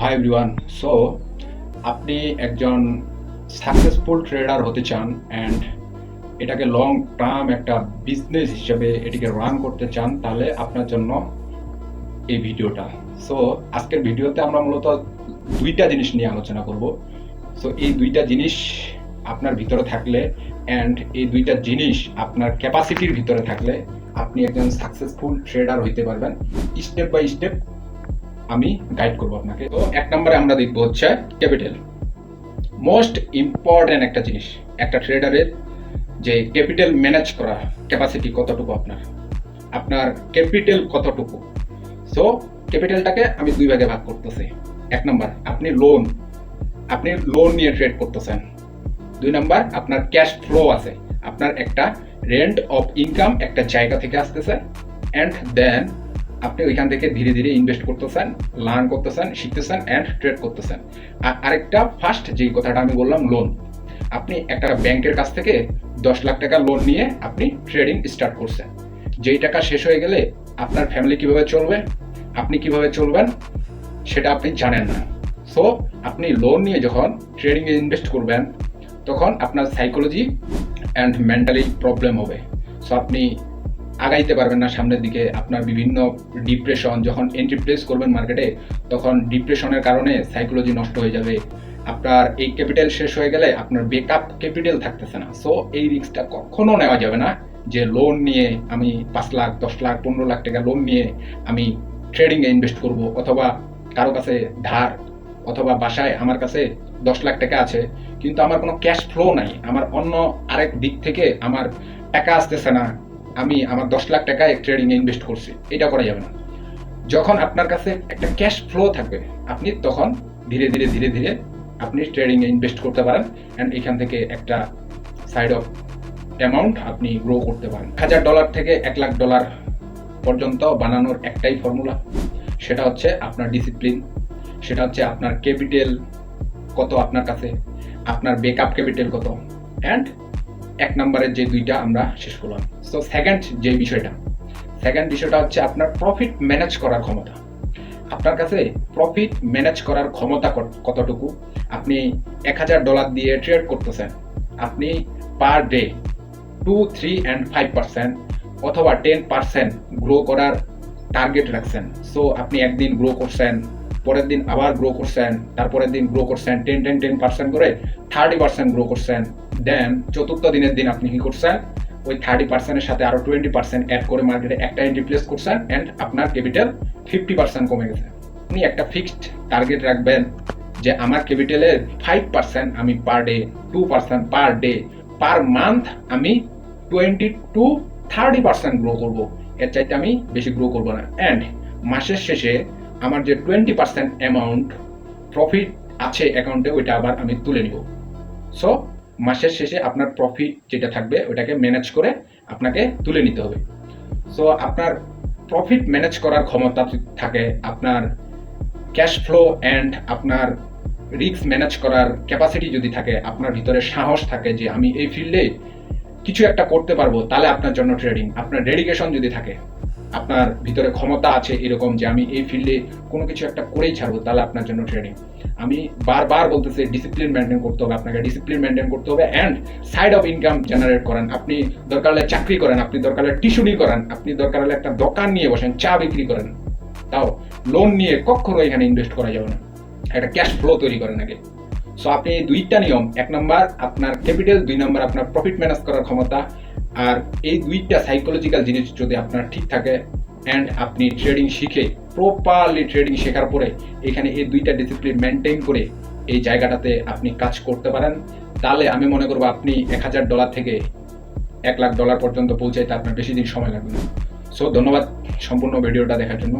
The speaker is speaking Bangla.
Hi everyone. সো আপনি একজন সাকসেসফুল ট্রেডার হতে চান অ্যান্ড এটাকে লং টার্ম একটা বিজনেস হিসেবে এটিকে রান করতে চান, তাহলে আপনার জন্য এই ভিডিওটা। সো আজকের ভিডিওতে আমরা মূলত দুইটা জিনিস নিয়ে আলোচনা করব। সো এই দুইটা জিনিস আপনার ভিতরে থাকলে অ্যান্ড এই দুইটা জিনিস আপনার ক্যাপাসিটির ভিতরে থাকলে আপনি একজন সাকসেসফুল ট্রেডার হইতে পারবেন। স্টেপ বাই স্টেপ আমি গাইড করবো আপনাকে। তো এক নম্বরে আমরা দেখবো হচ্ছে ক্যাপিটাল। মোস্ট ইম্পর্টেন্ট একটা জিনিস একটা ট্রেডারের, যে ক্যাপিটাল ম্যানেজ করা ক্যাপাসিটি কতটুকু, আপনার আপনার ক্যাপিটাল কতটুকু। সো ক্যাপিটালটাকে আমি দুই ভাগে ভাগ করতেছি। এক নম্বর, আপনি লোন নিয়ে ট্রেড করতেছেন। দুই নাম্বার, আপনার ক্যাশ ফ্লো আছে, আপনার একটা রেন্ট অফ ইনকাম একটা জায়গা থেকে আসতেছে অ্যান্ড দেন আপনি ওইখান থেকে ধীরে ধীরে ইনভেস্ট করতেছেন, লার্ন করতেছেন, শিখতেছেন অ্যান্ড ট্রেড করতেছেন। আর আরেকটা ফার্স্ট যেই কথাটা আমি বললাম, লোন। আপনি একটা ব্যাংকের কাছ থেকে 10 লাখ টাকা লোন নিয়ে আপনি ট্রেডিং স্টার্ট করছেন। যেই টাকা শেষ হয়ে গেলে আপনার ফ্যামিলি কিভাবে চলবে, আপনি কিভাবে চলবেন, সেটা আপনি জানেন না। সো আপনি লোন নিয়ে যখন ট্রেডিংয়ে ইনভেস্ট করবেন তখন আপনার সাইকোলজি অ্যান্ড মেন্টালি প্রবলেম হবে। সো আপনি আগাইতে পারবেন না সামনের দিকে। আপনার বিভিন্ন ডিপ্রেশন, যখন এন্ট্রি প্লেস করবেন মার্কেটে তখন ডিপ্রেশনের কারণে সাইকোলজি নষ্ট হয়ে যাবে। আপনার এই ক্যাপিটাল শেষ হয়ে গেলে আপনার বেকআপ ক্যাপিটাল থাকতেছে না। সো এই রিস্কটা কখনো নেওয়া যাবে না যে লোন নিয়ে আমি 5 লাখ 10 লাখ 15 লাখ টাকা লোন নিয়ে আমি ট্রেডিংয়ে ইনভেস্ট করব, অথবা কারো কাছে ধার, অথবা বাসায় আমার কাছে 10 লাখ টাকা আছে কিন্তু আমার কোনো ক্যাশ ফ্লো নাই, আমার অন্য আরেক দিক থেকে আমার টাকা আসতেছে না, আমি আমার 10 লাখ টাকায় ট্রেডিংয়ে ইনভেস্ট করছি। এটা করা যাবে না। যখন আপনার কাছে একটা ক্যাশ ফ্লো থাকবে আপনি তখন ধীরে ধীরে ধীরে ধীরে আপনি ট্রেডিংয়ে ইনভেস্ট করতে পারেন অ্যান্ড এখান থেকে একটা সাইড অফ অ্যামাউন্ট আপনি গ্রো করতে পারেন। $1000 থেকে $1,00,000 পর্যন্ত বানানোর একটাই ফর্মুলা, সেটা হচ্ছে আপনার ডিসিপ্লিন, সেটা হচ্ছে আপনার ক্যাপিটাল কত আপনার কাছে, আপনার বেকআপ ক্যাপিটাল কত, অ্যান্ড এক নম্বরের যে দুইটা আমরা শেষ করলাম। সো সেকেন্ড বিষয়টা হচ্ছে আপনার প্রফিট ম্যানেজ করার ক্ষমতা। আপনার কাছে প্রফিট ম্যানেজ করার ক্ষমতা কতটুকু। আপনি $1,000 দিয়ে ট্রেড করতেছেন, আপনি পার ডে 2, 3 and 5% অথবা 10% গ্রো করার টার্গেট রাখছেন। সো আপনি একদিন গ্রো করছেন, পরের দিন আবার গ্রো করছেন, তারপরের দিন গ্রো করছেন 10% করে 30% গ্রো করছেন। দেন চতুর্থ দিনের দিন আপনি কি করছেন, ওই 30%-এর সাথে আরো 20% অ্যাড করে মার্কেটে একটা এন্ট্রি প্লেস করছেন অ্যান্ড আপনার ক্যাপিটাল 50% কমে গেছে। আপনি একটা ফিক্সড টার্গেট রাখবেন যে আমার ক্যাপিটালের 5% আমি per day, 2% per day, per month আমি 20 to 30% গ্রো করব, এর চাইতে আমি বেশি গ্রো করব না। অ্যান্ড মাসের শেষে আমার যে 20% অ্যামাউন্ট প্রফিট আছে অ্যাকাউন্টে ওইটা আবার আমি তুলে নিব। সো মাসের শেষে আপনার প্রফিট যেটা থাকবে ওটাকে ম্যানেজ করে আপনাকে তুলে নিতে হবে। সো আপনার প্রফিট ম্যানেজ করার ক্ষমতা থাকে, আপনার ক্যাশ ফ্লো অ্যান্ড আপনার রিস্ক ম্যানেজ করার ক্যাপাসিটি যদি থাকে, আপনার ভিতরে সাহস থাকে যে আমি এই ফিল্ডে কিছু একটা করতে পারবো, তাহলে আপনার জন্য ট্রেডিং। আপনার ডেডিকেশন যদি থাকে, আপনার ভিতরে ক্ষমতা আছে এরকম যে আমি এই ফিল্ডে কোনো কিছু একটা করেই ছাড়বো, তাহলে আপনার জন্য ট্রেডিং। আমি বারবার বলতেছি ডিসিপ্লিন মেনটেন করতে হবে, আপনাকে ডিসিপ্লিন মেনটেন করতে হবে and side of income generate করেন। আপনি দরকার হলে চাকরি করেন, আপনি দরকার হলে টিউশনি করেন, আপনি দরকার হলে একটা দোকান নিয়ে বসেন, চা বিক্রি করেন, তাও লোন নিয়ে কখনো এখানে ইনভেস্ট করা যাবে না। একটা ক্যাশ ফ্লো তৈরি করেন আগে। সো আপনি এই দুইটা নিয়ম, এক নাম্বার আপনার ক্যাপিটাল, দুই নাম্বার আপনার প্রফিট ম্যানেজ করার ক্ষমতা, আর এই দুইটা সাইকোলজিক্যাল জিনিস যদি আপনার ঠিক থাকে অ্যান্ড আপনি ট্রেডিং শিখে প্রপারলি ট্রেডিং শেখার পরে এখানে এই দুইটা ডিসিপ্লিন মেনটেন করে এই জায়গাটাতে আপনি কাজ করতে পারেন, তাহলে আমি মনে করবো আপনি $1,000 থেকে $1,00,000 পর্যন্ত পৌঁছাইতে আপনার বেশি দিন সময় লাগবে না। সো ধন্যবাদ সম্পূর্ণ ভিডিওটা দেখার জন্য।